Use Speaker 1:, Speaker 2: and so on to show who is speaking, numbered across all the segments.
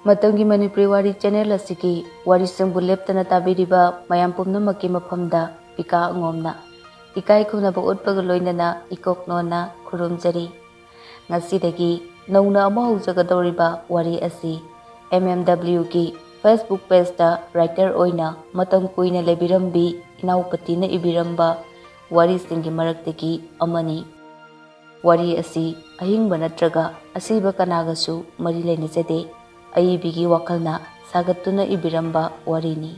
Speaker 1: Matamgi Manipuri Wari channel asiki wari singbu leptana tabiriba mayam pumnamakki mafamda Pika Angomna ikai khunaba utpaga loinana ikoknona khurumjari ngasidagi nauna ama haujagadoriba wari asi MMW ki Facebook page da writer oina matam kuina lebirambi Pati na ibiramba wari singi maraktagi amani wari asi ahingba natraga asiba kanagasu mari lainajade aibigi wakalna sagatuna ibiramba warini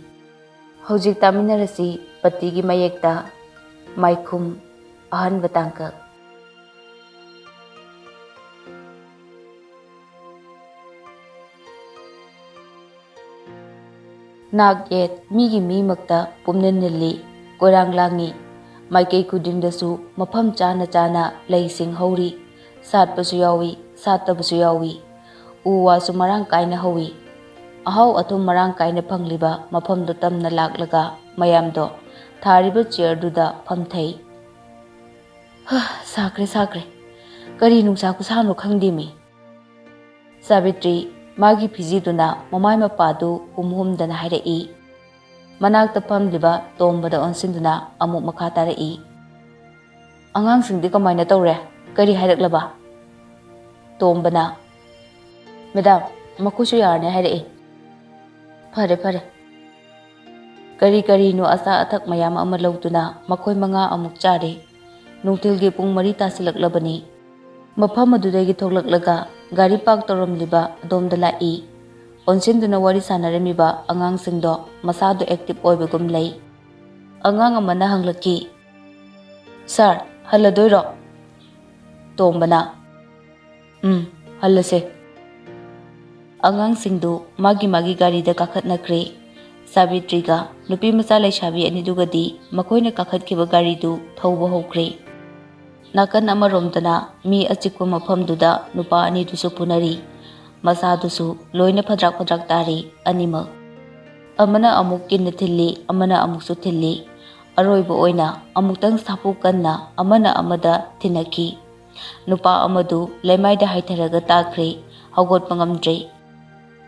Speaker 1: hojik taminarasi Patigi mayekta Maikhum ahan batangka Nagyet migi mi makta pumnan nili korang langi maikei kudingdasu mafam chana chana laising hauri satpasu yawi sattabasu yawi uwa su marang kaina hawi ahau athum marang kaina phangliba mafamdo tamna laklaga mayamdo thariba chair duda phamthai sakre kari nungsa ku sano khangdimi Savitri magi phijiduna mamai mapadu humdana hairei manakta phamliba tombada onsinduna amuk makha tarei angang singdi kamaina tawre kari hairaklaba tombana Madam makusu yarne hairei Pare kari no asa athak mayam ama lautuna makoi manga amuk chare nungtilgi pung mari tasilaklabani mafam adudagi thoklaklaga gari park toramliba domda lai onsinduna wari sanaramiba angang singdo masado active oibagum lei angang amana hanglaki Sir haladoiro tombana halase angang singdu magi gari da kakhatnakre Savitriga nupi macha laishabi anidugadi makoina kakhatkiba gari du thauba hokre nakan amaromdana mi achikwa mafamduda nupa anidusu punari masadusu loina phadrak tari anima amana amuk kinna thilli amana amuksu thilli aroiba oina amuktang sapu kanna amana amada thinaki nupa amadu lemaida haitharaga takre haugot pangamdre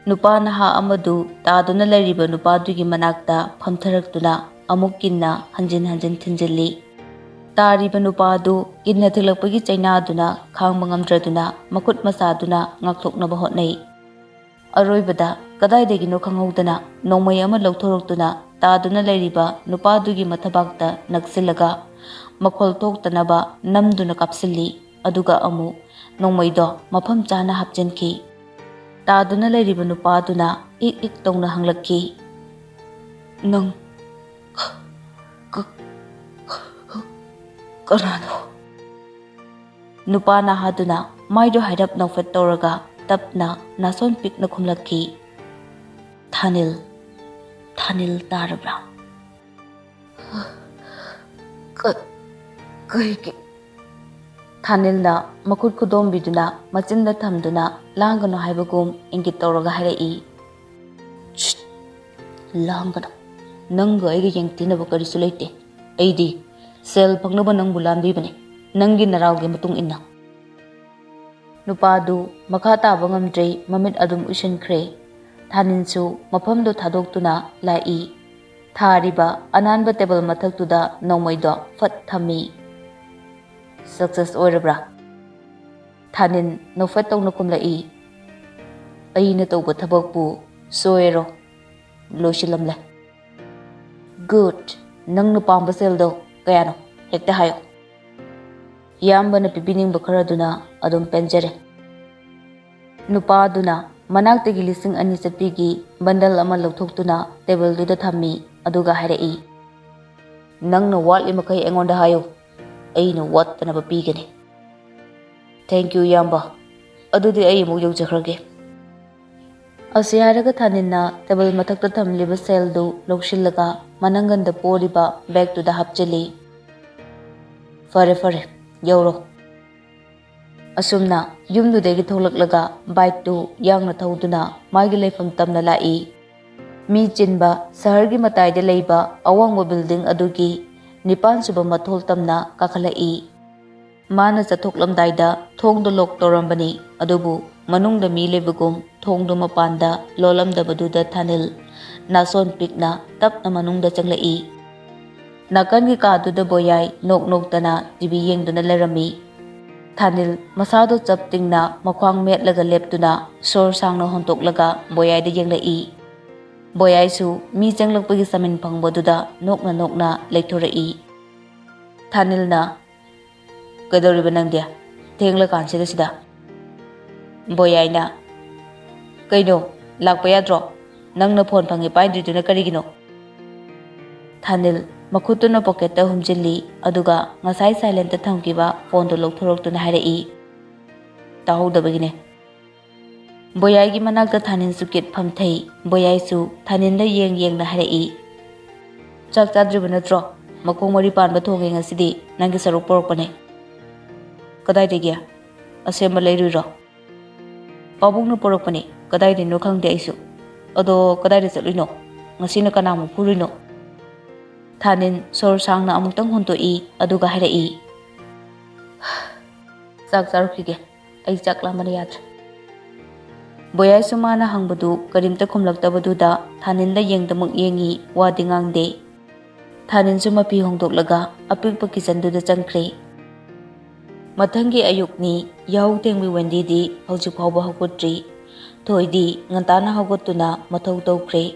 Speaker 1: nupa naha amadu taduna lariba nupa dugi manakta phamtharaktuna amuk kinna hanjin thinjilli tariba nupa du kinna thilakpagi chaina duna khangba ngamdraduna makut masaduna ngakthoknaba hotnai aroibada kadaidagino khanghaudana nongmai ama lauthoroktuna taduna lariba nupa dugi mathabakta naksilaga makhol thoktanaba namduna kapsilli aduga amu nongmaido mafam chana hapjanki taduna lariba nupa duna ik tongna hanglakki nang karano nupa na haduna maido hairap nangfet toraga tapna nason pikna khumlakki Thanil tarabra Thanil na makut kudom biduna machinda thamduna langano haibagum ingit toraga hairei langano nanga aigi yengtinaba karisu leite aidi sel phangnaba nangbu lamdibane nangi narauge matung inna nupadu makha taba ngamdre mamit adum usinkhre Thaninsu mafamdo thadokuna lai thariba ananba table mathaktuda nongmaido fat thami success oirabra Thanin nofat tongna kumlai aina tawba thabakpu soero loishilamle good nangna pamba seldo kayano hekta hayo yambana pipining bakharaduna adum penjare nupa duna manaktagi lising ani chapigi bandal ama lauthokhtuna table duda thammi aduga hairei nangna watli makai engonda hayo aina wattanaba pigani thank you yamba adudi ai mu yaujakhrage asiyaraga Thaninna table mathakta thamliba seldu lokshillaga mananganda poriba bag to the hapchali fare yauro asumna yumdu degi tholaklaga bike tu yangna thauduna magi leifam tamna lai mi chinba sahargi mataida leiba awangwa building adugi nipan suba mathol tamna kakhalai mana chathoklamdaida thongdo lok torambani adubu manungda mi lebagum thongdu mapanda lolamdabaduda Thanil nason pikna tapna manungda changlai. Nakangi kaduda boyai nok noktana TV yengduna lerami. Thanil masado chaptingna makhwang metlaga leptuna sor sangna hontoklaga boyai da yenglai. Boyai su mi changlakpagi samin phangbaduda nokna leithorai. Thanil na kadoriba nangdia thengla kansida sida. Boyai na kaino lakpa yadro nangna phone phangi paidriduna karigino. Thanil makhutuna pocket ta humjilli aduga ngasai silent ta thamkiba phone do lokthoroktuna hairai. Tahudabagine. Boyai gi manakta Thanin sukit phamthai boyai su Thanin da yeng na hairai. Chak chadriba natro makong mari panba thonge ngasidi nangi saruk porokpane. Kadai degya asema leiruiro. Pabungna porokpane kadai dino khangde aisu. Ado kadai de chatluino ngasina kanamu purino. Thanin sor sangna amuktang hontoi aduga hairai. Chak charukhige ai chakla mani yadre. Boyai sumana hangbadu karimta khumlaktabaduda Thanin da yengdamuk yengi wadi ngangde. Thanin sumapi hongdoklaga apikpa kitchenduda changkhre. Mathangi ayukni yahu tengmi Wendy di hojik phawba hogotri. Thoidi ngantana hogotuna mathau tawkhre.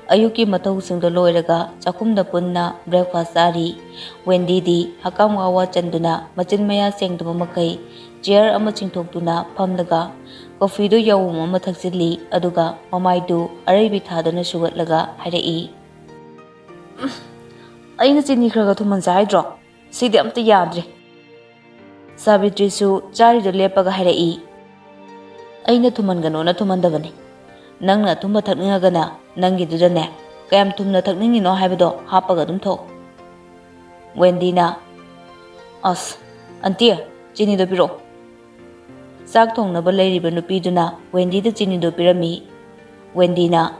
Speaker 1: Ayuki mathau singda loiraga chakhumda punna breakfast ari. Wendy di hakam wawa chanduna machin maya sengduma makai chair ama chingthoktuna phamlaga coffee do yawum ama thakchili aduga mamaidu araibi thaduna sugatlaga hairai. Aina chini khraga thuman jaidro sidi amta yadre. Savitri su chari do lepaga hairai. Aina thumangano na thumandabani. Nangna thumba thakningagana nangi dudane kayam thumna thakningino haibado hapaga dum thok. Wendy na as antia chini do piro. Sak thongnaba leiriba nupiduna Wendy da chini do pirami. Wendy na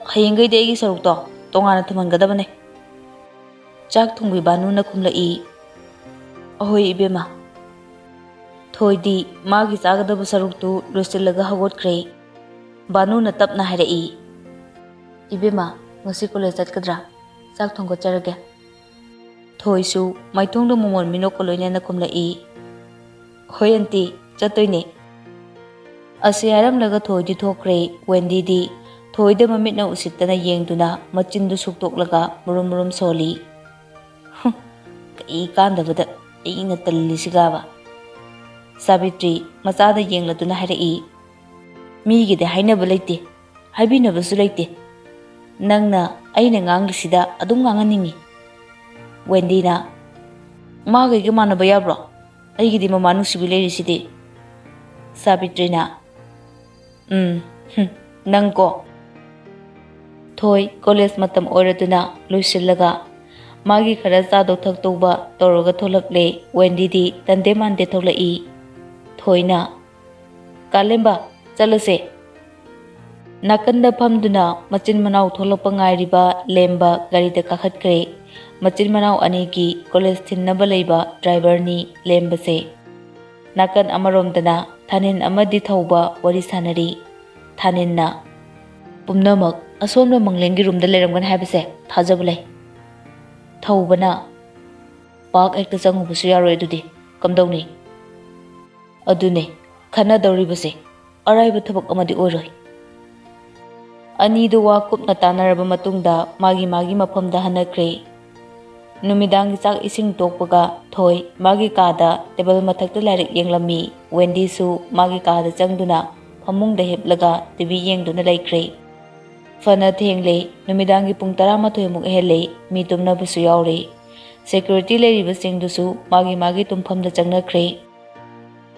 Speaker 1: hayengai de egi sarukto tongana thumangadabane. Chak thongbi banu na khumlai. Ahoi ibema. Thoidi magi chagadaba saruktu loisillaga hagotkre. Banu na tapna hairai. Ibema ngasi college chatkadra chak thongko charage. Thoisu maithongda momon minokko loina na khumlai. Hoi anti chatoine. Ase aramlaga thoidi thokre Wendy di thoida mamitna usittana yengduna machindu suktoklaga murum soli. Kai kandabada aina tallisigaba. Savitri machada yengladuna hairai. Migide hainaba leite haibinabasu leite. Nangna aina nganglisida adum nganganingi. Wendy na magaiga manaba yabro aigidi mama nusibi leirisidi. Savitri na nangko. Thoi college matam oiraduna loisillaga magi khara chado thaktoba toroga tholakle Wendy di tande mande tholai. Thoi na kalemba chalase. Nakanda phamduna machin manau tholakpa ngairiba lemba garida kakhatkre. Machin manau anigi college thinnaba leiba driver ni lembase. Nakan amaromdana Thanin amadi thauba wari sanari. Thanin na pumnamak asomna manglengi room da leramgan haibase thajabulai. Thaubana park ekta changubasu yaroi adudi kamdawni. Adune khana dawribase araiba thabak amadi oiroi. Anidu wa kupna tanaraba matungda magi mafamda hanakre. Numidangi chak ising tokpaga Thoi magi kada table mathakta lairik yenglami. Wendy su magi kada changduna phamungda heplaga TV yengduna laikre. Fana thengle numidangi pung 13 muk hele mi tumnabasu yaure. Security leiriba singdusu magi tumfamda changnakre.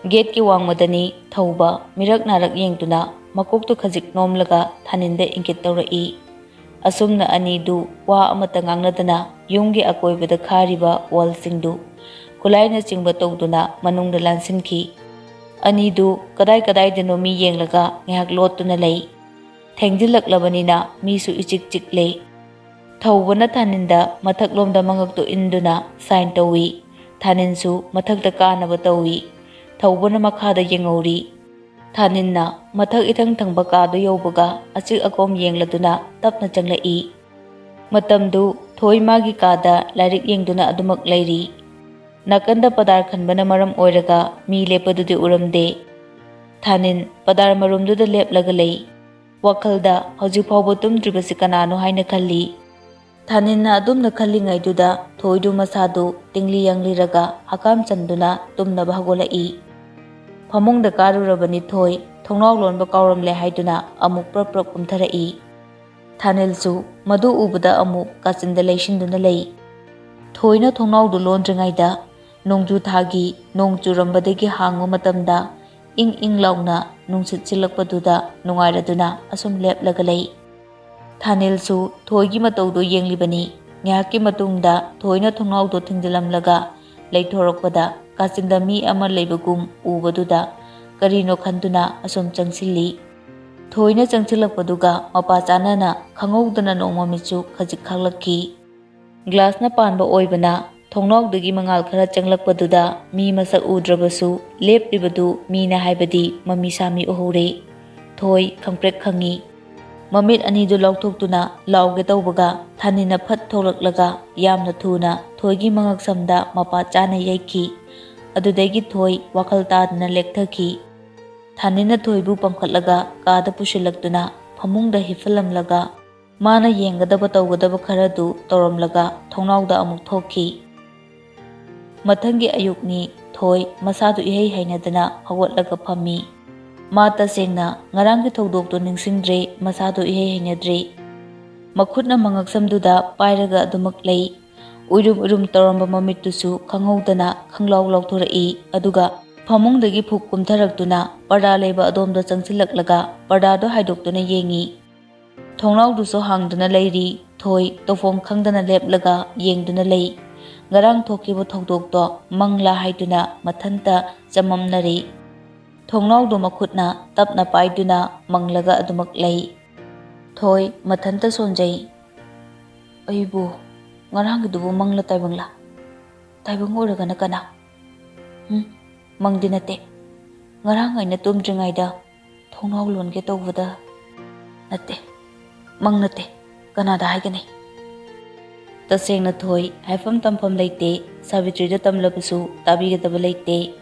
Speaker 1: Gate ki wangmadani thauba mirak narak yengduna makoktu khajik nomlaga Thaninda ingkit tawrai. Asumna anidu wa amata ngangnadana yumgi akoibada khariba wall singdu kulaina chingba tawduna manungda lansinki. Anidu kadai dano mi yenglaga ngihak lottuna lei. Thengjilaklabanina misu ichik lei. Thaubana Thaninda mathaklomda mangaktu induna sign tawi. Thaninsu mathakta kanaba tawi. Thaubana makhada yengauri. Thaninna mathak ithang thangba kaadu yaubaga achik akom yengladuna tapna changlai. Matamdu thoi magi kaada lairik yengduna adumak lairi. Nakanda padar khanbana maram oiraga mi lepadudi uramde. Thanin padar marumduda leplaga lei. Wakhalda hojik phawba tumdribasi kanano haina khalli. Thaninna adumna khallingaituda thoidu masadu tingli yangliraga hakam chanduna tumnaba hagolai. Famungda karurabani thoi thongnaw lonba kauramle haiduna amuk prap kumtharai. Thanilsu madu ubada amuk kachinda leishinduna lei. Thoina thongnawdu londringaida nongju thagi nongchurambadagi hangwa matamda ing launa nungsit silakpaduda nungairaduna asum leplaga lei. Thanilsu thoigi matawdu yenglibani ngahaki matungda thoina thongnawdu thingdilamlaga leithorokpada kachinda mi ama leibagum ubaduda karino khanduna asum changsilli. Thoina changsilakpaduga mapa chanana khangowdana nongmamichu khajik khaglakki. Glass na panba oibana thongnawdagi mangal khara changlakpaduda mi masak udrabasu lepribadu mina haibadi mami sami uhore. Thoi khangprek khangi. Mamit anidu lauthokduna lauge tawbaga Thanina phat tholaklaga yamna thuna thoigi mangaksamda mapa chana yaiki. Adudagi thoi wakhal tadna lekthaki. Thanina thoibu pamkhatlaga kaada pushilakduna famungda hifalamlaga mana yengadaba tawgadaba kharadu tawramlaga thongnawda amuk thokki. Mathangi ayukni thoi masadu ihei hainadana hawatlaga phammi. Ma tasengna ngarangi thawdokto ningsingdre masadu ihei hainadre. Makhutna mangaksamduda pairaga adumak lei. Uirum tawramba mamittusu khangowdana khanglaw lawthorai aduga famungdagi phuk kumtharaktuna parda leiba adomda changsilaklaga pardado haidoktuna yengi. Thongnawduso hangduna leiri thoi tofom khangdana leplaga yengduna lei. Ngarang thokiba thawdokto mangla haiduna mathanta chamamnari. Thongnawdu makhutna tapna paiduna manglaga adumak lei. Thoi mathanta sonjai. Aibu ngarangidubu mangla taibangla. Taibang oragana kana. Mangdi nate. Ngarang aina tumdringaida thongnaw longe tawbada. Nate. Mang nate. Kanada haigani. Tasengna thoi haifam tampham leite Savitrida tamlabasu tabigadaba leite.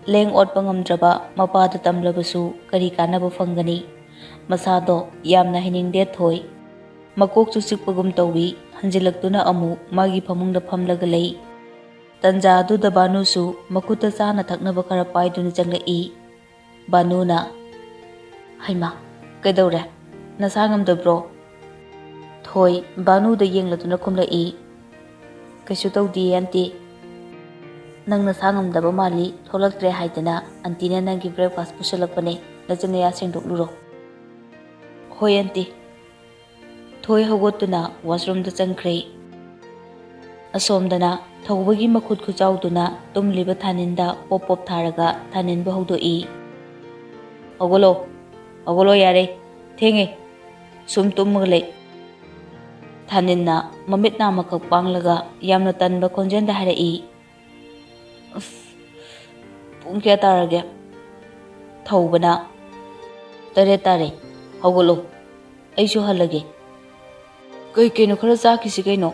Speaker 1: Leng otpa ngamdraba mapada tamlabasu kari kanaba fangani. Masado yamna hiningde thoi. Makok chusik-pagum tawi hanjilaktuna amu magi famungda phamlaga lei. Tanja aduda Banusu makuta chana thaknaba khara paiduna changlai. Banuna haima kaidawre nasa ngamdabro. Thoi Banuda yengladuna khumlai. Kaisu tawdi aunty. Nang nasa ngamdaba mali tholaktre haidana auntyna nangi breakfast pusalakpane nachanaya sengdokluro. Hoi aunty. Thoi hogotuna washroom da changkhre. Asomdana thawbagi makhut khuchauduna tumliba Thaninda pop tharaga Thaninba hogdoi. Ogolo yare thenge sum tummagle. Thaninna mamitna makak panglaga yamna tanba khonjenda harai. Pung kya tarage. Thawbana tare hogolo aishu halage. Kai keno khara chakisi kaino.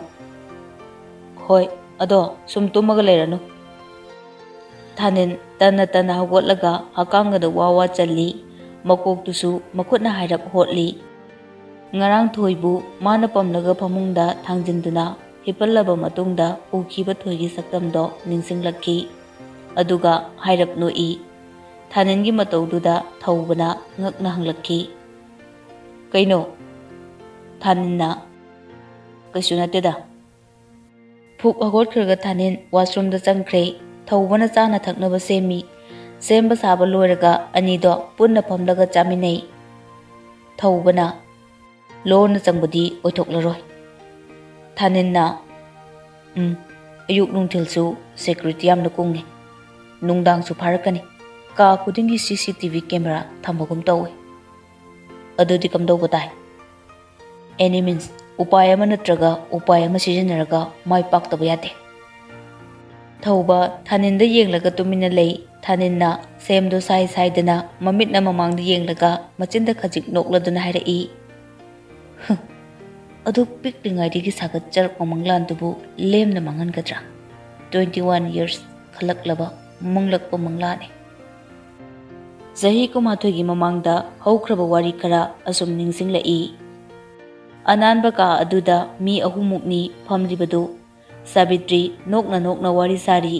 Speaker 1: Hoi ado sum tummaga leiranu. Thanin tana hogotlaga hakangada wawa challi makoktusu makhutna hairap hotli. Ngarang thoibu mana pamlaga phamungda thangjinduna hipallaba matungda ukhiba thoigi saktamdo ningsinglakki. Aduga hairap noi. Thaningi matawduda thawbana ngakna hanglakki. Kaino? Thaninna kaisu nateda. Phuk hagotkhraga Thanin washroom da changkhre. Thawbana chana thaknaba semi. Semba saba loiraga anido punna phamlaga chaminai. Thawbana lona changbadi oithoklaroi. Thaninna ayuk nungthilsu security yamna kungne. Nungdangsu pharakani. Ka khudingi CCTV camera thambagum tawi. Adudi kamdauba tai. Any means upay ama natraga upay ama sijanaraga mai paktaba yate. Thawba Thaninda yenglaga tumina lei. Thaninna ꯁꯦꯝꯗꯣ ꯁꯥꯏ ꯁꯥꯏꯗꯅ ꯃꯃꯤꯠꯅ ꯃꯃꯥꯡꯗ ꯌꯦꯡꯂꯒ ꯃꯆꯤꯟꯗ ꯈꯖꯤꯛ ꯅꯣꯛꯂꯗꯨꯅ ꯍꯥꯏꯔꯛꯏ, ꯑꯗꯨ ꯄꯤꯛꯂꯤꯉꯩꯗꯒꯤ ꯁꯥꯒꯠꯆꯔꯛꯄ ꯃꯪꯂꯥꯟꯗꯨꯕꯨ ꯂꯦꯝꯅ ꯃꯥꯡꯍꯟꯒꯗ꯭ꯔꯥ? 21 years ꯈꯜꯂꯛꯂꯕ ꯃꯪꯂꯛꯄ ꯃꯪꯂꯥꯅꯤ. ꯆꯍꯤ 19ꯒꯤ ꯃꯃꯥꯡꯗ ꯍꯧꯈ꯭ꯔꯕ ꯋꯥꯔꯤ ꯈꯔ ꯑꯁꯨꯝ ꯅꯤꯡꯁꯤꯡꯂꯛꯏ. ꯑꯅꯥꯟꯕ ꯀꯥ ꯑꯗꯨꯗ ꯃꯤ 3ꯃꯨꯛꯅꯤ ꯐꯝꯂꯤꯕꯗꯨ. ꯁꯥꯕꯤꯇ꯭ꯔꯤ ꯅꯣꯛꯅ ꯅꯣꯛꯅ ꯋꯥꯔꯤ ꯁꯥꯔꯤ.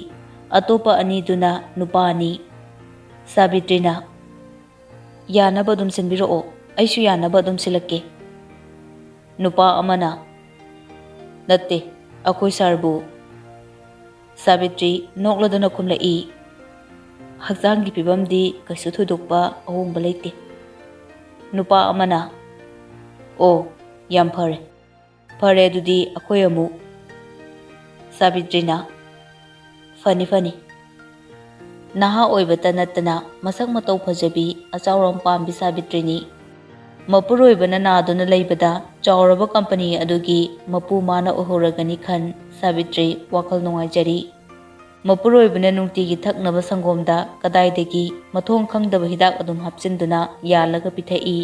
Speaker 1: ꯑꯇꯣꯞꯄ 2ꯗꯨꯅ ꯅꯨꯄꯥ 2. ꯁꯥꯕꯤꯇ꯭ꯔꯤꯅ, ꯌꯥꯅꯕ ꯑꯗꯨꯝ ꯁꯤꯟꯕꯤꯔꯛꯑꯣ, ꯑꯩꯁꯨ ꯌꯥꯅꯕ ꯑꯗꯨꯝ ꯁꯤꯜꯂꯛꯀꯦ. ꯅꯨꯄꯥ ꯑꯃꯅ, ꯅꯠꯇꯦ, ꯑꯩꯈꯣꯏ ꯁꯥꯔꯕꯨ. ꯁꯥꯕꯤꯇ꯭ꯔꯤ ꯅꯣꯛꯂꯗꯨꯅ ꯈꯨꯝꯂꯛꯏ, ꯍꯛꯆꯥꯡꯒꯤ ꯐꯤꯕꯝꯗꯤ ꯀꯩꯁꯨ ꯊꯣꯏꯗꯣꯛꯄ ꯑꯍꯣꯡꯕ ꯂꯩꯇꯦ. ꯅꯨꯄꯥ ꯑꯃꯅ, ꯑꯣ, ꯌꯥꯝ ꯐꯔꯦ. ꯐꯔꯦ ꯑꯗꯨꯗꯤ ꯑꯩꯈꯣꯏ ꯑꯃꯨꯛ. ꯁꯥꯕꯤꯇ꯭ꯔꯤꯅ, ꯐꯅꯤ ꯐꯅꯤ. ꯅꯍꯥ ꯑꯣꯏꯕꯇ ꯅꯠꯇꯅ ꯃꯁꯛ ꯃꯇꯧ ꯐꯖꯕꯤ ꯑꯆꯥꯎꯔꯝ ꯄꯥꯝꯕꯤ ꯁꯥꯕꯤꯇ꯭ꯔꯤꯅꯤ. ꯃꯄꯨꯔꯣꯏꯕꯅ ꯅꯥꯗꯨꯅ ꯂꯩꯕꯗ ꯆꯥꯎꯔꯕ ꯀꯝꯄꯅꯤ ꯑꯗꯨꯒꯤ ꯃꯄꯨ ꯃꯥꯅ ꯑꯣꯏꯍꯧꯔꯒꯅꯤ ꯈꯟ ꯁꯥꯕꯤꯇ꯭ꯔꯤ ꯋꯥꯈꯜ ꯅꯨꯡꯉꯥꯏꯖꯔꯤ. ꯃꯄꯨꯔꯣꯏꯕꯅ ꯅꯨꯡꯇꯤꯒꯤ ꯊꯛꯅꯕ ꯁꯪꯒꯣꯝꯗ ꯀꯗꯥꯏꯗꯒꯤ ꯃꯊꯣꯡ ꯈꯪꯗꯕ ꯍꯤꯗꯥꯛ ꯑꯗꯨꯝ ꯍꯥꯞꯆꯤꯟꯗꯨꯅ ꯌꯥꯜꯂꯒ ꯄꯤꯊꯛꯏ.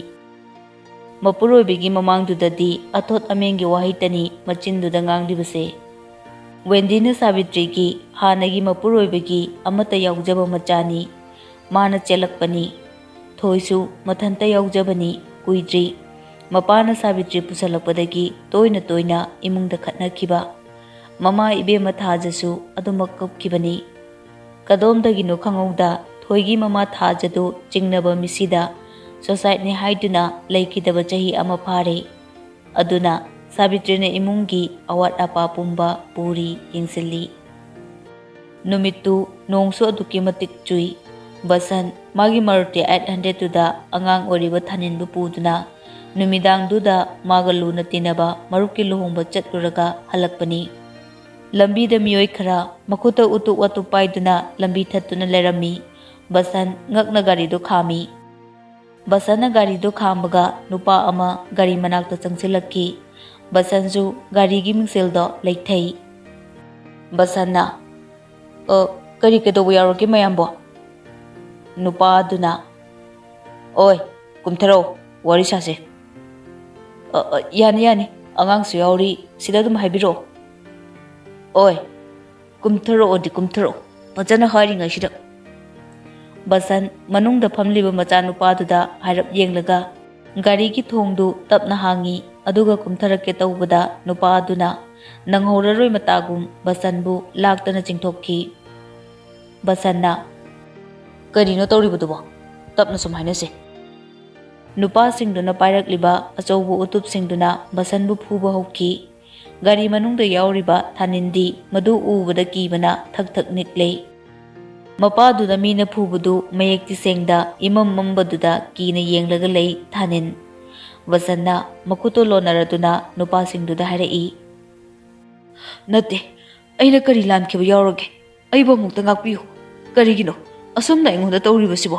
Speaker 1: ꯃꯄꯨꯔꯣꯏꯕꯒꯤ ꯃꯃꯥꯡꯗꯨꯗꯗꯤ ꯑꯊꯣꯠ ꯑꯃꯦꯡꯒꯤ ꯋꯥꯍꯩꯇꯅꯤ ꯃꯆꯤꯟꯗꯨꯗ ꯉꯥꯡꯂꯤꯕꯁꯦ. ꯋꯦꯟꯗꯤꯅ ꯁꯥꯕꯤꯇ꯭ꯔꯤꯒꯤ ꯍꯥꯟꯅꯒꯤ ꯃꯄꯨꯔꯣꯏꯕꯒꯤ ꯑꯃꯠꯇ ꯌꯥꯎꯖꯕ ꯃꯆꯥꯅꯤ. ꯃꯥꯅ ꯆꯦꯜꯂꯛꯄꯅꯤ. ꯊꯣꯏꯁꯨ ꯃꯊꯟꯇ ꯌꯥꯎꯖꯕꯅꯤ. ꯀꯨꯏꯗ꯭ꯔꯤ ꯃꯄꯥꯅ ꯁꯥꯕꯤꯇ꯭ꯔꯤ ꯄꯨꯁꯜꯂꯛꯄꯗꯒꯤ ꯇꯣꯏꯅ ꯇꯣꯏꯅ ꯏꯃꯨꯡꯗ ꯈꯠꯅꯈꯤꯕ. ꯃꯃꯥ ꯏꯕꯦꯝꯃ ꯊꯥꯖꯁꯨ ꯑꯗꯨꯃꯛ ꯀꯞꯈꯤꯕꯅꯤ. ꯀꯗꯣꯝꯗꯒꯤꯅꯣ ꯈꯪꯍꯧꯗ ꯊꯣꯏꯒꯤ ꯃꯃꯥ ꯊꯥꯖꯗꯨ ꯆꯤꯡꯅꯕ ꯃꯤꯁꯤꯗ ꯁꯣꯁꯥꯏꯠꯅꯤ ꯍꯥꯏꯗꯨꯅ ꯂꯩꯈꯤꯗꯕ ꯆꯍꯤ ꯑꯃ ꯐꯥꯔꯦ. ꯑꯗꯨꯅ ꯁꯥꯕꯤꯇ꯭ꯔꯤꯅ ꯏꯃꯨꯡꯒꯤ ꯑꯋꯥꯠ ꯑꯄꯥ ꯄꯨꯝꯕ ꯄꯨꯔꯤ ꯌꯦꯡꯁꯤꯜꯂꯤ. ꯅꯨꯃꯤꯠꯇꯨ ꯅꯣꯡꯁꯨ ꯑꯗꯨꯛꯀꯤ ꯃꯇꯤꯛ ꯆꯨꯏ. ꯕꯁꯟ ꯃꯥꯒꯤ ꯃꯔꯨꯇꯤ 800ꯗꯨꯗ ꯑꯉꯥꯡ ꯑꯣꯏꯔꯤꯕ ꯊꯥꯅꯤꯟꯕꯨ ꯄꯨꯗꯨꯅ ꯅꯨꯃꯤꯗꯥꯡꯗꯨꯗ ꯃꯥꯒ ꯂꯨꯅ ꯇꯤꯟꯅꯕ ꯃꯔꯨꯞꯀꯤ ꯂꯨꯍꯣꯡꯕ ꯆꯠꯂꯨꯔꯒ ꯍꯜꯂꯛꯄꯅꯤ. ꯂꯝꯕꯤꯗ ꯃꯤꯑꯣꯏ ꯈꯔ ꯃꯈꯨꯠꯇ ꯎꯇꯨꯞ ꯋꯥꯇꯨꯞ ꯄꯥꯏꯗꯨꯅ ꯂꯝꯕꯤ ꯊꯠꯇꯨꯅ ꯂꯩꯔꯝꯃꯤ. ꯕꯁꯟ ꯉꯛꯅ ꯒꯥꯔꯤꯗꯨ ꯈꯥꯝꯃꯤ. ꯕꯁꯟꯅ ꯒꯥꯔꯤꯗꯨ ꯈꯥꯝꯕꯒ ꯅꯨꯄꯥ ꯑꯃ ꯒꯥꯔꯤ ꯃꯅꯥꯛꯇ ꯆꯪꯁꯤꯜꯂꯛꯈꯤ. ꯕꯁꯟꯁꯨ ꯒꯥꯔꯤꯒꯤ ꯃꯤꯡꯁꯦꯜꯗꯣ ꯂꯩꯊꯩ. ꯕꯁꯟꯅ, ꯀꯔꯤ ꯀꯩꯗꯧꯕ ꯌꯥꯎꯔꯒꯦ ꯃꯌꯥꯝꯕꯣ? ꯅꯨꯄꯥ ꯑꯗꯨꯅ, ꯑꯣꯏ, ꯀꯨꯝꯊꯔꯛꯑꯣ, ꯋꯥꯔꯤ ꯁꯥꯁꯦ. ꯌꯥꯅꯤ ꯌꯥꯅꯤ, ꯑꯉꯥꯡꯁꯨ ꯌꯥꯎꯔꯤ, ꯁꯤꯗ ꯑꯗꯨꯝ ꯍꯥꯏꯕꯤꯔꯛꯑꯣ. ꯑꯣꯏ, ꯀꯨꯝꯊꯔꯛꯑꯣꯗꯤ ꯀꯨꯝꯊꯔꯛꯑꯣ, ꯐꯖꯅ ꯍꯥꯏꯔꯤꯉꯩꯁꯤꯗ. ꯕꯁꯟ ꯃꯅꯨꯡꯗ ꯐꯝꯂꯤꯕ ꯃꯆꯥꯅꯨꯄꯥꯗꯨꯗ ꯍꯥꯏꯔꯞ ꯌꯦꯡꯂꯒ ꯒꯥꯔꯤꯒꯤ ꯊꯣꯡꯗꯨ ꯇꯞꯅ ꯍꯥꯡꯉꯤ. ꯑꯗꯨꯒ ꯀꯨꯝꯊꯔꯛꯀꯦ ꯇꯧꯕꯗ ꯅꯨꯄꯥ ꯑꯗꯨꯅ ꯅꯪꯍꯧꯔꯔꯣꯏ ꯃꯇꯥꯒꯨꯝ ꯕꯁꯟꯕꯨ ꯂꯥꯛꯇꯅ ꯆꯤꯡꯊꯣꯛꯈꯤ. ꯕꯁꯟꯅ, ꯀꯔꯤꯅꯣ ꯇꯧꯔꯤꯕꯗꯨꯕꯣ? ꯇꯞꯅ ꯁꯨꯝ ꯍꯥꯏꯅꯁꯦ. ꯅꯨꯄꯥꯁꯤꯡꯗꯨꯅ ꯄꯥꯏꯔꯛꯂꯤꯕ ꯑꯆꯧꯕ ꯎꯇꯨꯞꯁꯤꯡꯗꯨꯅ ꯕꯁꯟꯕꯨ ꯐꯨꯕ ꯍꯧꯈꯤ. ꯒꯥꯔꯤ ꯃꯅꯨꯡꯗ ꯌꯥꯎꯔꯤꯕ ꯊꯥꯅꯤꯟꯗꯤ ꯃꯗꯨ ꯎꯕꯗ ꯀꯤꯕꯅ ꯊꯛ ꯊꯛ ꯅꯤꯛꯂꯦ. ꯃꯄꯥꯗꯨꯅ ꯃꯤꯅ ꯐꯨꯕꯗꯨ ꯃꯌꯦꯛꯇꯤ ꯁꯦꯡꯗ ꯏꯃꯝ ꯃꯝꯕꯗꯨꯗ ꯀꯤꯅ ꯌꯦꯡꯂꯒ ꯂꯩ ꯊꯥꯅꯤꯟ. ꯕꯁꯟꯅ ꯃꯈꯨꯠꯇꯨ ꯂꯣꯟꯅꯔꯗꯨꯅ ꯅꯨꯄꯥꯁꯤꯡꯗꯨꯗ ꯍꯥꯏꯔꯛꯏ, ꯅꯠꯇꯦ, ꯑꯩꯅ ꯀꯔꯤ ꯂꯥꯟꯈꯤꯕ ꯌꯥꯎꯔꯒꯦ? ꯑꯩꯕꯨ ꯑꯃꯨꯛꯇ ꯉꯥꯛꯄꯤꯌꯨ. ꯀꯔꯤꯒꯤꯅꯣ ꯑꯁꯨꯝꯅ ꯑꯩꯉꯣꯟꯗ ꯇꯧꯔꯤꯕꯁꯤꯕꯣ?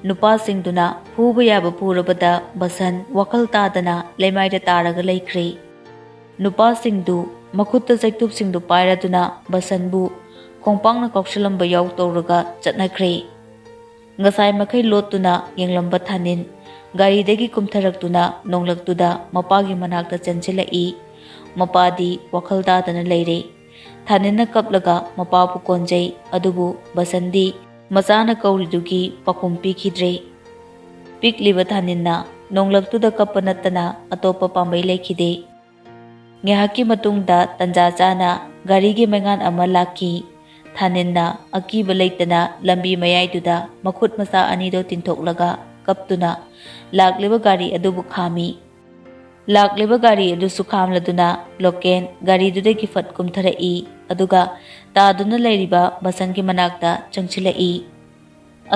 Speaker 1: ꯅꯨꯄꯥꯁꯤꯡꯗꯨꯅ ꯐꯨꯕ ꯌꯥꯕ ꯐꯨꯔꯕꯗ ꯕꯁꯟ ꯋꯥꯈꯜ ꯇꯥꯗꯅ ꯂꯩꯃꯥꯏꯗ ꯇꯥꯔꯒ ꯂꯩꯈ꯭ꯔꯦ. ꯅꯨꯄꯥꯁꯤꯡꯗꯨ ꯃꯈꯨꯠꯇ ꯆꯩꯇꯨꯞꯁꯤꯡꯗꯨ ꯄꯥꯏꯔꯗꯨꯅ ꯕꯁꯟꯕꯨ ꯈꯣꯡꯄꯥꯛꯅ ꯀꯥꯎꯁꯤꯜꯂꯝꯕ ꯌꯥꯎ ꯇꯧꯔꯒ ꯆꯠꯅꯈ꯭ꯔꯦ. ꯉꯁꯥꯏ ꯃꯈꯩ ꯂꯣꯠꯇꯨꯅ ꯌꯦꯡꯂꯝꯕ ꯊꯥꯅꯤꯟ ꯒꯥꯔꯤꯗꯒꯤ ꯀꯨꯝꯊꯔꯛꯇꯨꯅ ꯅꯣꯡꯂꯛꯇꯨꯗ ꯃꯄꯥꯒꯤ ꯃꯅꯥꯛꯇ ꯆꯦꯟꯁꯤꯜꯂꯛꯏ. ꯃꯄꯥꯗꯤ ꯋꯥꯈꯜ ꯇꯥꯗꯅ ꯂꯩꯔꯦ. ꯊꯥꯅꯤꯟꯅ ꯀꯞꯂꯒ ꯃꯄꯥꯕꯨ ꯀꯣꯟꯖꯩ. ꯑꯗꯨꯕꯨ ꯕꯁꯟꯗꯤ ꯃꯆꯥꯅ ꯀꯧꯔꯤꯗꯨꯒꯤ ꯄꯥꯎꯈꯨꯝ ꯄꯤꯈꯤꯗ꯭ꯔꯦ. ꯄꯤꯛꯂꯤꯕ ꯊꯥꯅꯤꯟꯅ ꯅꯣꯡꯂꯛꯇꯨꯗ ꯀꯞꯄ ꯅꯠꯇꯅ ꯑꯇꯣꯞꯄ ꯄꯥꯝꯕꯩ ꯂꯩꯈꯤꯗꯦ. ꯉꯥꯏꯍꯥꯛꯀꯤ ꯃꯇꯨꯡꯗ ꯇꯟꯖꯥ ꯆꯥꯅ ꯒꯥꯔꯤꯒꯤ ꯃꯩꯉꯥꯟ ꯑꯃ ꯂꯥꯛꯈꯤ. ꯊꯥꯅꯤꯟꯅ ꯑꯀꯤꯕ ꯂꯩꯇꯅ ꯂꯝꯕꯤ ꯃꯌꯥꯏꯗꯨꯗ ꯃꯈꯨꯠ ꯃꯆꯥ 2ꯗꯣ ꯇꯤꯟꯊꯣꯛꯂꯒ ꯀꯞꯇꯨꯅ ꯂꯥꯛꯂꯤꯕ ꯒꯥꯔꯤ ꯑꯗꯨꯕꯨ ꯈꯥꯝꯃꯤ. ꯂꯥꯛꯂꯤꯕ ꯒꯥꯔꯤ ꯑꯗꯨꯁꯨ ꯈꯥꯝꯂꯗꯨꯅ ꯂꯣꯀꯦꯟ ꯒꯥꯔꯤꯗꯨꯗꯒꯤ ꯐꯠ ꯀꯨꯝꯊꯔꯛꯏ. ꯑꯗꯨꯒ ꯇꯥꯗꯨꯅ ꯂꯩꯔꯤꯕ ꯕꯁꯟꯒꯤ ꯃꯅꯥꯛꯇ ꯆꯪꯁꯤꯜꯂꯛꯏ.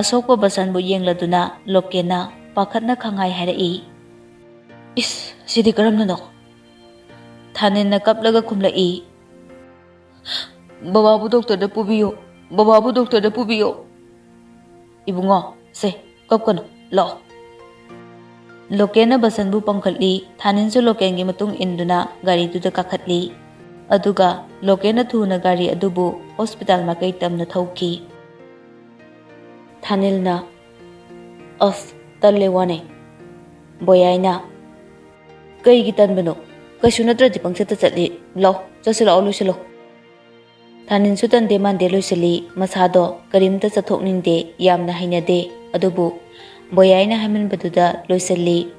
Speaker 1: ꯑꯁꯣꯛꯄ ꯕꯁꯟꯕꯨ ꯌꯦꯡꯂꯗꯨꯅ ꯂꯣꯀꯦꯟꯅ ꯄꯥꯈꯠꯅ ꯈꯪꯍꯥꯏ ꯍꯥꯏꯔꯛꯏ, ꯏꯁ, ꯁꯤꯗꯤ ꯀꯔꯝꯅꯅꯣ? ꯊꯥꯅꯤꯟꯅ ꯀꯞꯂꯒ ꯈꯨꯝꯂꯛꯏ, ꯕꯕꯥꯕꯨ ꯗꯣꯛꯇꯔꯗ ꯄꯨꯕꯤꯌꯣ, ꯕꯕꯥꯕꯨ ꯗꯣꯛꯇꯔꯗ ꯄꯨꯕꯤꯌꯣ. ꯏꯕꯨꯡꯉꯣ, ꯁꯦ, ꯀꯞꯀꯅꯨ, ꯂꯥꯛꯑꯣ. ꯂꯣꯀꯦꯟꯅ ꯕꯁꯟꯕꯨ ꯄꯝꯈꯠꯂꯤ. ꯊꯥꯅꯤꯟꯁꯨ ꯂꯣꯀꯦꯟꯒꯤ ꯃꯇꯨꯡ ꯏꯟꯗꯨꯅ ꯒꯥꯔꯤꯗꯨꯗ ꯀꯥꯈꯠꯂꯤ. ꯑꯗꯨꯒ ꯂꯣꯀꯦꯟꯅ ꯊꯨꯅ ꯒꯥꯔꯤ ꯑꯗꯨꯕꯨ ꯍꯣꯁꯄꯤꯇꯥꯜ ꯃꯥꯏꯀꯩ ꯇꯝꯅ ꯊꯧꯈꯤ. Thanilna As Talle Wane Boyaina Kai Gitanbano Kashunatra di Pangsata Chatli Law Jasila Olusilo Tanin Sutan de Mande Lusili Masado Karimta Satokning de Yamna Haina de Adubu Boyaina Haman Baduda Lusili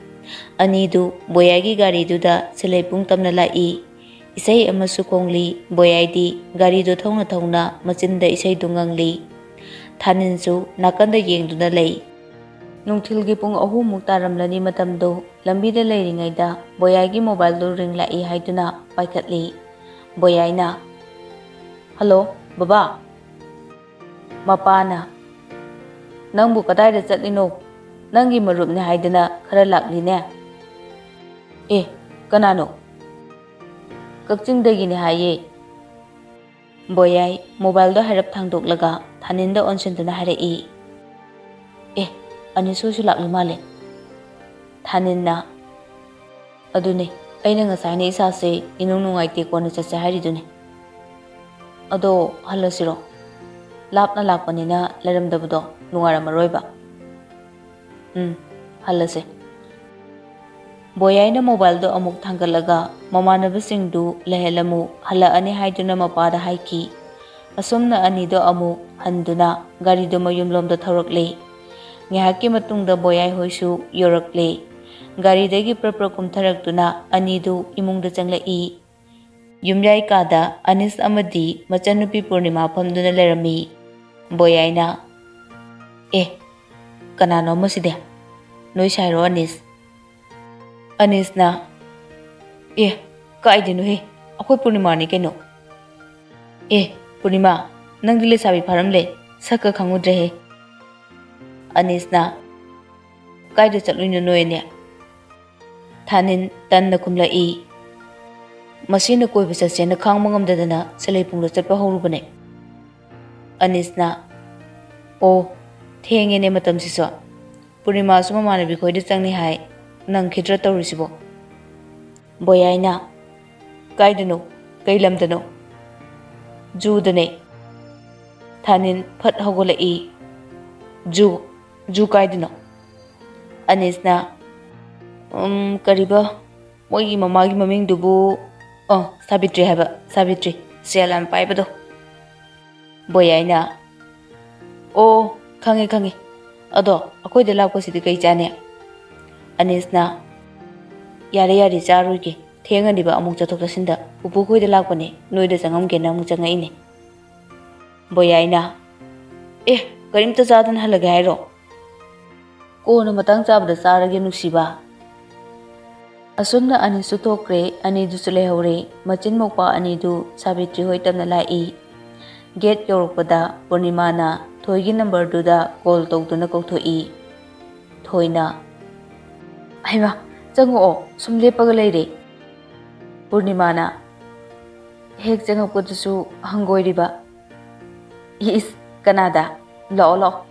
Speaker 1: Anidu Boyagi Gari Duda Selepung Tamna Lai Isay Amasu Kongli Boyadi Gari do Thongna Thongna Machinda Isay Dungangli Taninsu Nakanda Yeng Duna Lay Nungthilgi Pung Ahu Muktaramlani Matamdo Lambida Layringaida Boyagi Mobile do Ring Lai Haiduna Paikatli Boyaina Hello Baba Mapana Nangbu Kadai da Chatlino Nangi Marupne Haidana Khara Lakline Kanano Kakchingdagi ni haye Boyai mobile do harap thangdok laga Thaninda onsinduna harai Anisu sulakli male Thaninna Adune aina ngasai ni isa se inung nungaite ko na chatse haridune Ado halasiro Lapna lakpanina laramdabdo nungaramaroiba Halase Boyaina mobile do amuk thangalaga mamanabasing du lehelamu hala ani haiduna mapada haiki asumna ani do amu handuna gari do mayumlom da thorakle ngihaki matungda boyai hoisu yorakle gari dagi prapra kumtharaktuna ani du imungda changlai yumyai kada anis amadi machanupi purnima phamduna lerami boyaina kanano maside noi sairo Anis na kaidinu he akhoi Purnima ni keno Purnima nang dile sabi pharamle sakka khangudre he Anis na kaida chatluina noine Thanin tanna kumlai masina koi bisa sena khangma ngamdadana Seleipungda chatpa horubane Anis na thengene matam siso Purnima suma manabi khoide changni hai Nang khidra tawrisibo Boyaina Kaidano Kailamdano Judane Thanin phat hogolai Ju kaidano Anisna Kariba Moigi mamagi maming dubu Sabitri haba Sabitri Sialan paibado Boyaina Khange Ado akoi de lakko sidi kai chane Anisna Yari charuge Thengani ba amuk chathok chasinda Upu khoi de lakpane Noida changamge na amuk changaine Boyaina Karimta chadan halaga hairo Kona matang chabda charage nuksiba Asumna Anisu thokre Anidu sulehore Machin mokpa Anidu Sabitri hoi tamna lai Gate yorokpada Purnima na Thoigi number duda call tawduna kauthoi Thoina Aiba chango sum lepaga leire Purnima na hek changapkodusu hangoiriba is kanada lao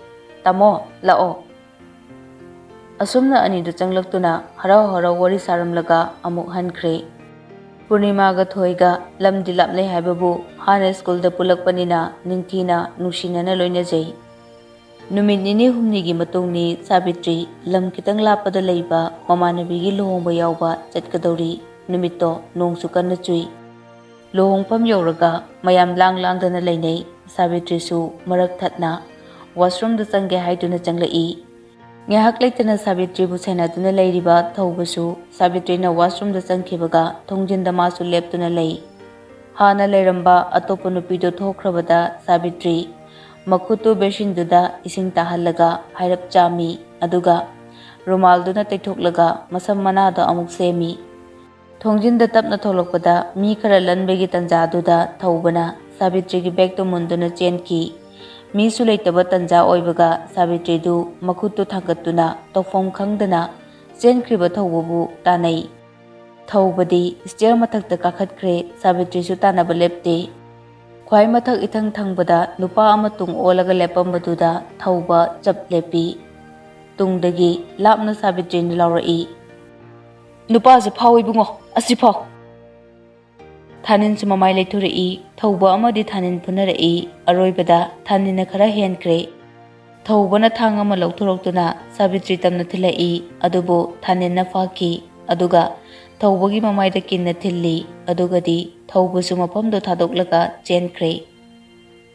Speaker 1: tamo lao Asumna Anidu changlaktuna harau wari saramlaga amuk hankre Purnima ga thoiga lamdi lapne haibabu hana school da pulakpanina ningthina nungsinana loinajai Numit nini humnigi matungni Sabitri lam kitang lapada leiba mamanabigi lohongba yawba chatkadauri numitto nongsu kanna chui lohongpam yawraga mayam langdana leinai Sabitri su marak thatna washroom da change haiduna changlai ngahak leitana Sabitri bu sainaduna leiriba thaubasu Sabitri na washroom da changkhibaga thongjinda masu leptuna lei hana leiramba atopa nupido thokrabada Sabitri Makutu beshinduda ising tahalaga hairap chami aduga rumaldu na taihthoklaga masam manada amuk semi thongjinda tapna tholokpada mi khara lanbegi tanjaduda thaubana Sabitri gi bag to munduna chenki mi sulaitaba tanja oibaga Sabitri du makutu thangatuna tofom khangdana chenkriba thaubu tanai thaubadi stair mathakta kakhatkre Sabitri su tanaba lepte Khwai mathak ithang thangbada nupa amatung olaga lepambaduda thauba chap lepi tungdagi lapna Sabitri ni laurai nupa se phawi bungo asi phaw Thanin su mamai leithurei thauba amadi thanin punarai aroibada thanina khara henkre Thawbana thang ama lauthorokutuna Sabitri tamna thilai adubu Thaninna faki aduga thawbagi mamaida kinna thilli adugadi thawbusu mafamdo thadoklaga chenkhre.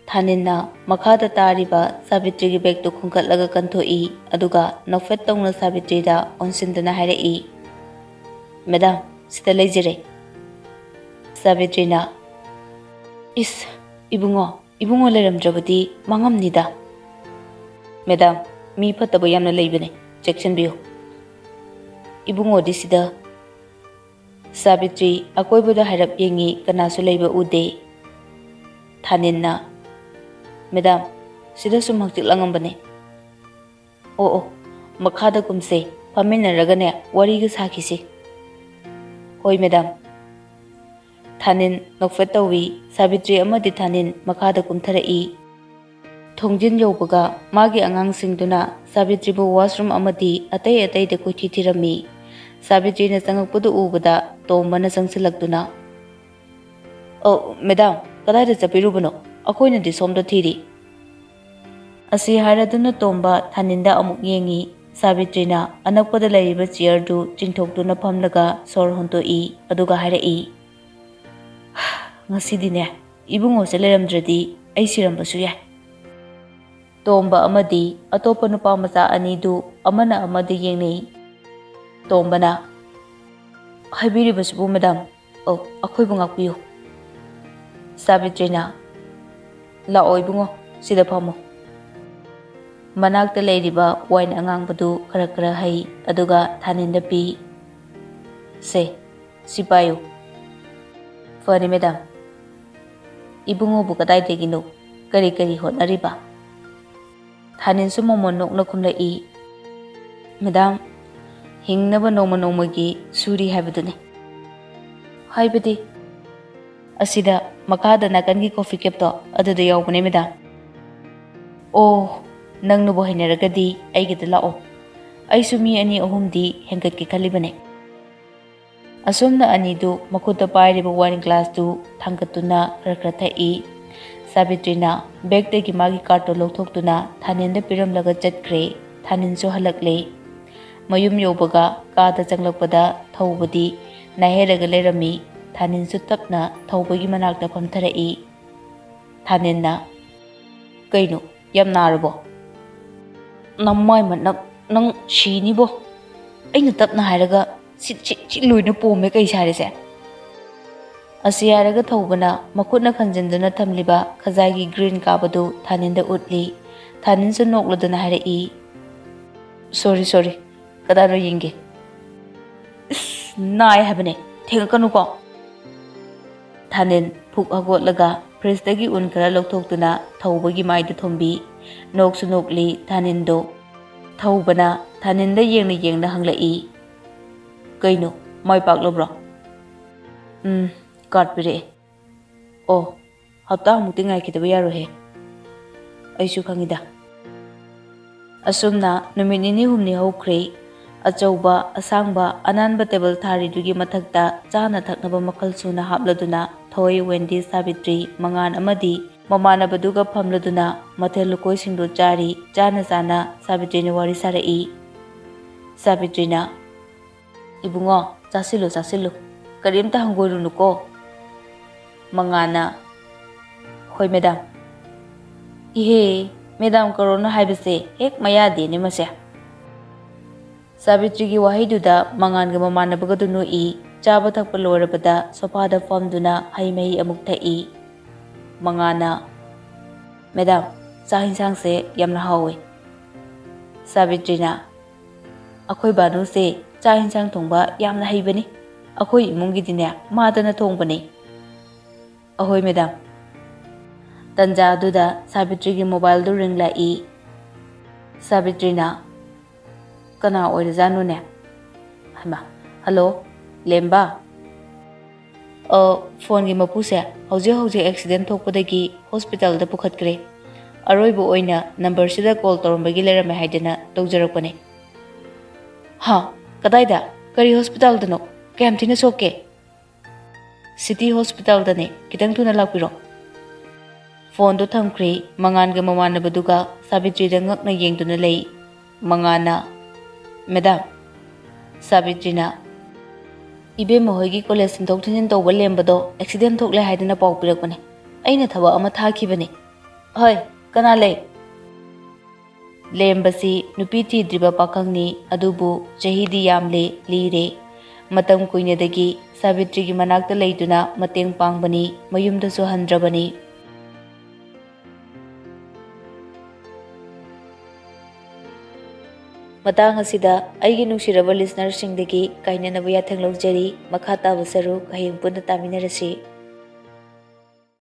Speaker 1: Thaninna makhada tariba Sabitri gi bag tu khungkatlaga kanthoi aduga nofet tongna Sabitri da onsinduna hairai. Madam, sida leijere. Sabitri na is ibungo leramdrabadi mangamnida. Madam, mi fataba yamna leibane. Section biyo. Ibungo di sida. Sabitri akoiboda harap yengi kanasu leiba ude. Thaninna Madam, sida sum haktik langambane. Oo, makhada kumse paminaragane wari ga sakisi. Hoi Madam. Thanin nokfetawi Sabitri amadi Thanin makhada kumtharai. Thongjin yaubaga magi angang singduna Sabitri bu washroom amadi atai de koithi thirami. Sabitri na changakpudu ubada tombana sangsilakduna. Oh, Madam, kadai chapirubano? Akoina di somda thiri. Asi haraduna tomba Thaninda amuk yengi. Sabitri na anakpada laiba chair du chingthokduna phamlaga sor hontoi aduga hairai. Ngasidine ibungo se leramdradi ai sirambasu yai. Tomba amadi atopa nupa macha ani du amana amadi yengnei. Tombana haibiribasubu Madam. Oh, akoibu ngakpiyu. Sabitri na laoi bungo sida phamo. Manakta leiriba wine angangbadu kara hai aduga Thaninda pi. Se sipayo. Fani Madam. Ibungo bu kadai degino kari hotnariba. Thanin su momon nokna khumlai. Madam, hingnaba nongmagi suri haibadune. Haibadi asida makada nakangi coffee cup to aduda yaubane Madam. Oh, nang nubo hainaragadi aigida lao. Ai sumi ani ahumdi hengkatki khalibane. Asumna anidu makuta pairiba wine glass tu thangkatuna kara thai. Sabitri na bag dagi magi karto lokthokduna Thaninda piramlaga chatkre. Thanin su halakle. Mayum yobaga kada changlakpada thawbadi naheraga lerami. Thanin su tapna thawbagi manakta phamtharai. Thaninna kaino yam narabo. Nammai manak nang shini bo. Aina tapna hairaga si luina pome kai sarese. Asiyaraga thawbana makutna khanjinduna thamliba khazagi green kabadu Thaninda utli. Thanin su nokladuna hairai. Sorry. Kadano yinge. Nai habane. Thengakanu ko. Thanin phuk hagotlaga fridge un khara lokthokduna thawbagi maida thombi. Noksu nokli Thanindo. Thawbana Thaninda yengna hanglai. Kaino mai paklobro. Card pire. Oh, hapta mukti ngai kitaba yaro he. Aisu khangida. Asumna numit nini humni hokre. Achauba asangba ananba table thari dugi mathakta chana thaknaba makhal suna hapladuna Thoi Wendy Sabitri mangan amadi mamanabaduga phamladuna mathel lukoi singdo chari chana Sabitri ni wari sarai. Sabitri na ibungo chasilu karimta hangoirunu ko. Mangana hoi Madam. Ihe Madam corona haibase hek mayade ni mase. Sabitri gi wahiduda mangan ga mamanabaga dunu chaba thakpa loirabada sopada famduna haimei amuk thai. Mangana Madam, cha hinsang se yamna hawe. Sabitri na akhoi banu se cha hinsang thongba yamna haibani. Akhoi imungi dine madana thongbani. Ahoi Madam. Tanja duda Sabitri gi mobile du ring lai. Sabitri na kana oirzanu ne. Hama, hello, Lemba. Phone gi mapuse hauji accident thokpadagi hospital da pukhatkre. Aroibu oina number sida call torombagi lerame haidena tawjarakpane. Ha, kadaida kari hospital dano kayam thina soke. City hospital dane kitang thuna lakpiro. ꯐꯣꯟꯗꯣ ꯊꯝꯈ꯭ꯔꯦ ꯃꯉꯥꯟꯒ ꯃꯃꯥꯟꯅꯕꯗꯨꯒ ꯁꯥꯕꯤꯇ꯭ꯔꯤꯗ ꯉꯛꯅ ꯌꯦꯡꯗꯨꯅ ꯂꯩ ꯃꯉꯥꯟꯅ madam ꯁꯥꯕꯤꯇ꯭ꯔꯤꯅ ꯏꯕꯦꯝꯃ ꯍꯣꯏꯒꯤ college ꯊꯤꯟꯗꯣꯛ ꯊꯤꯟꯖꯤꯟ ꯇꯧꯕ ꯂꯦꯝꯕꯗꯣ accident ꯊꯣꯛꯂꯦ ꯍꯥꯏꯗꯅ ꯄꯥꯎ ꯄꯤꯔꯛꯄꯅꯦ ꯑꯩꯅ ꯊꯕꯛ ꯑꯃ ꯊꯥꯈꯤꯕꯅꯦ ꯍꯣꯏ ꯀꯅꯥ ꯂꯩ ꯂꯦꯝꯕꯁꯤ ꯅꯨꯄꯤ ꯊꯤꯗ꯭ꯔꯤꯕ ꯄꯥꯈꯪꯅꯤ ꯑꯗꯨꯕꯨ ꯆꯍꯤꯗꯤ ꯌꯥꯝꯂꯦ ꯂꯤꯔꯦ ꯃꯇꯝ ꯀꯨꯏꯅꯗꯒꯤ ꯁꯥꯕꯤꯇ꯭ꯔꯤꯒꯤ ꯃꯅꯥꯛꯇ ꯂꯩꯗꯨꯅ ꯃꯇꯦꯡ ꯄꯥꯡꯕꯅꯤ ꯃꯌꯨꯝꯗꯁꯨ ꯍꯟꯗ꯭ꯔꯕꯅꯤ ꯃꯇꯥꯡ ꯑꯁꯤꯗ ꯑꯩꯒꯤ ꯅꯨꯡꯁꯤꯔꯕ ꯂꯤꯁꯅꯔꯁꯤꯡꯗꯒꯤ ꯀꯥꯏꯅꯅꯕ ꯌꯥꯊꯪ ꯂꯧꯖꯔꯤ ꯃꯈꯥ ꯇꯥꯕ ꯁꯔꯨꯛ ꯍꯌꯦꯡ ꯄꯨꯟꯅ ꯇꯥꯃꯤꯟꯅꯔꯁꯤ